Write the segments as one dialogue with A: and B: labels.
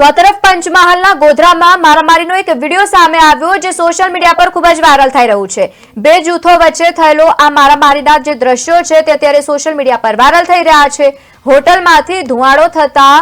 A: તો આ તરફ પંચમહાલના ગોધરામાં મારામારીનો એક વિડીયો સામે આવ્યો જે સોશિયલ મીડિયા પર ખૂબ જ વાયરલ થઈ રહ્યું છે। બે જૂથો વચ્ચે થયેલો આ મારામારીના જે દ્રશ્યો છે તે અત્યારે સોશિયલ મીડિયા પર વાયરલ થઈ રહ્યા છે। હોટલમાંથી ધુમાડો થતા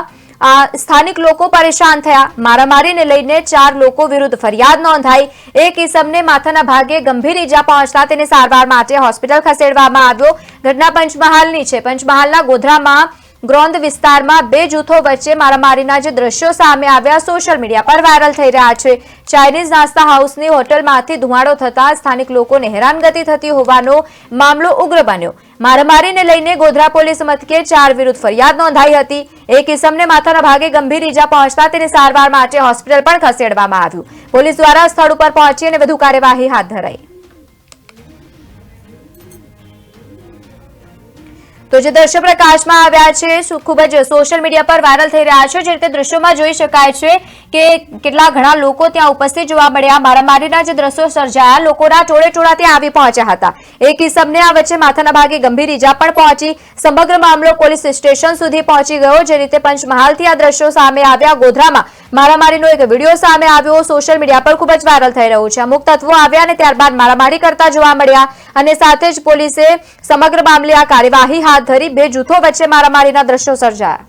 A: સ્થાનિક લોકો પરેશાન થયા। મારામારીને લઈને 4 લોકો વિરુદ્ધ ફરિયાદ નોંધાઈ। એક ઇસમને માથાના ભાગે ગંભીર ઈજા પહોંચતા તેને સારવાર માટે હોસ્પિટલ ખસેડવામાં આવ્યો। ઘટના પંચમહાલની છે। પંચમહાલના ગોધરામાં ગ્રોંદ વિસ્તારમાં બે જૂથો વચ્ચે મારામારીના જે દ્રશ્યો સામે આવ્યા સોશિયલ મીડિયા પર વાયરલ થઈ રહ્યા છે। ચાઇનીઝ નાસ્તા હાઉસની હોટલમાંથી ધુમાડો થતા સ્થાનિક લોકોને હેરાનગતિ થતી હોવાનો મામલો ઉગ્ર બન્યો। મારામારીને લઈને ગોધરા પોલીસ મથકે 4 વિરુદ્ધ ફરિયાદ નોંધાઈ હતી। એક ઇસમને માથાના ભાગે ગંભીર ઈજા પહોંચતા તેને સારવાર માટે હોસ્પિટલ પણ ખસેડવામાં આવ્યું। પોલીસ દ્વારા સ્થળ ઉપર પહોંચી અને વધુ કાર્યવાહી હાથ ધરાઈ। તો જે દ્રશ્ય પ્રકાશમાં આવ્યા છે ખૂબ જ સોશિયલ મીડિયા પર વાયરલ થઈ રહ્યા છે। જે રીતે દ્રશ્યોમાં જોઈ શકાય છે કે કેટલા ઘણા લોકો ત્યાં ઉપસ્થિત જોવા મળ્યા। મારામારીના જે દ્રશ્યો સર્જાયા લોકોના ટોળે ત્યાં આવી પહોંચ્યા હતા। એક ઇસમને આ વચ્ચે માથાના ભાગે ગંભીર ઈજા પણ પહોંચી। સમગ્ર મામલો પોલીસ સ્ટેશન સુધી પહોંચી ગયો। જે રીતે પંચમહાલથી આ દ્રશ્યો સામે આવ્યા। ગોધરામાં મારામારીનો એક વિડીયો સામે આવ્યો સોશિયલ મીડિયા પર ખૂબ જ વાયરલ થઈ રહ્યું છે। અમુક તત્વો આવ્યા અને ત્યારબાદ મારામારી કરતા જોવા મળ્યા અને સાથે જ પોલીસે સમગ્ર મામલે આ કાર્યવાહી હાથ ધરી। બે જૂથો વચ્ચે મારામારીના દ્રશ્યો સર્જાયા।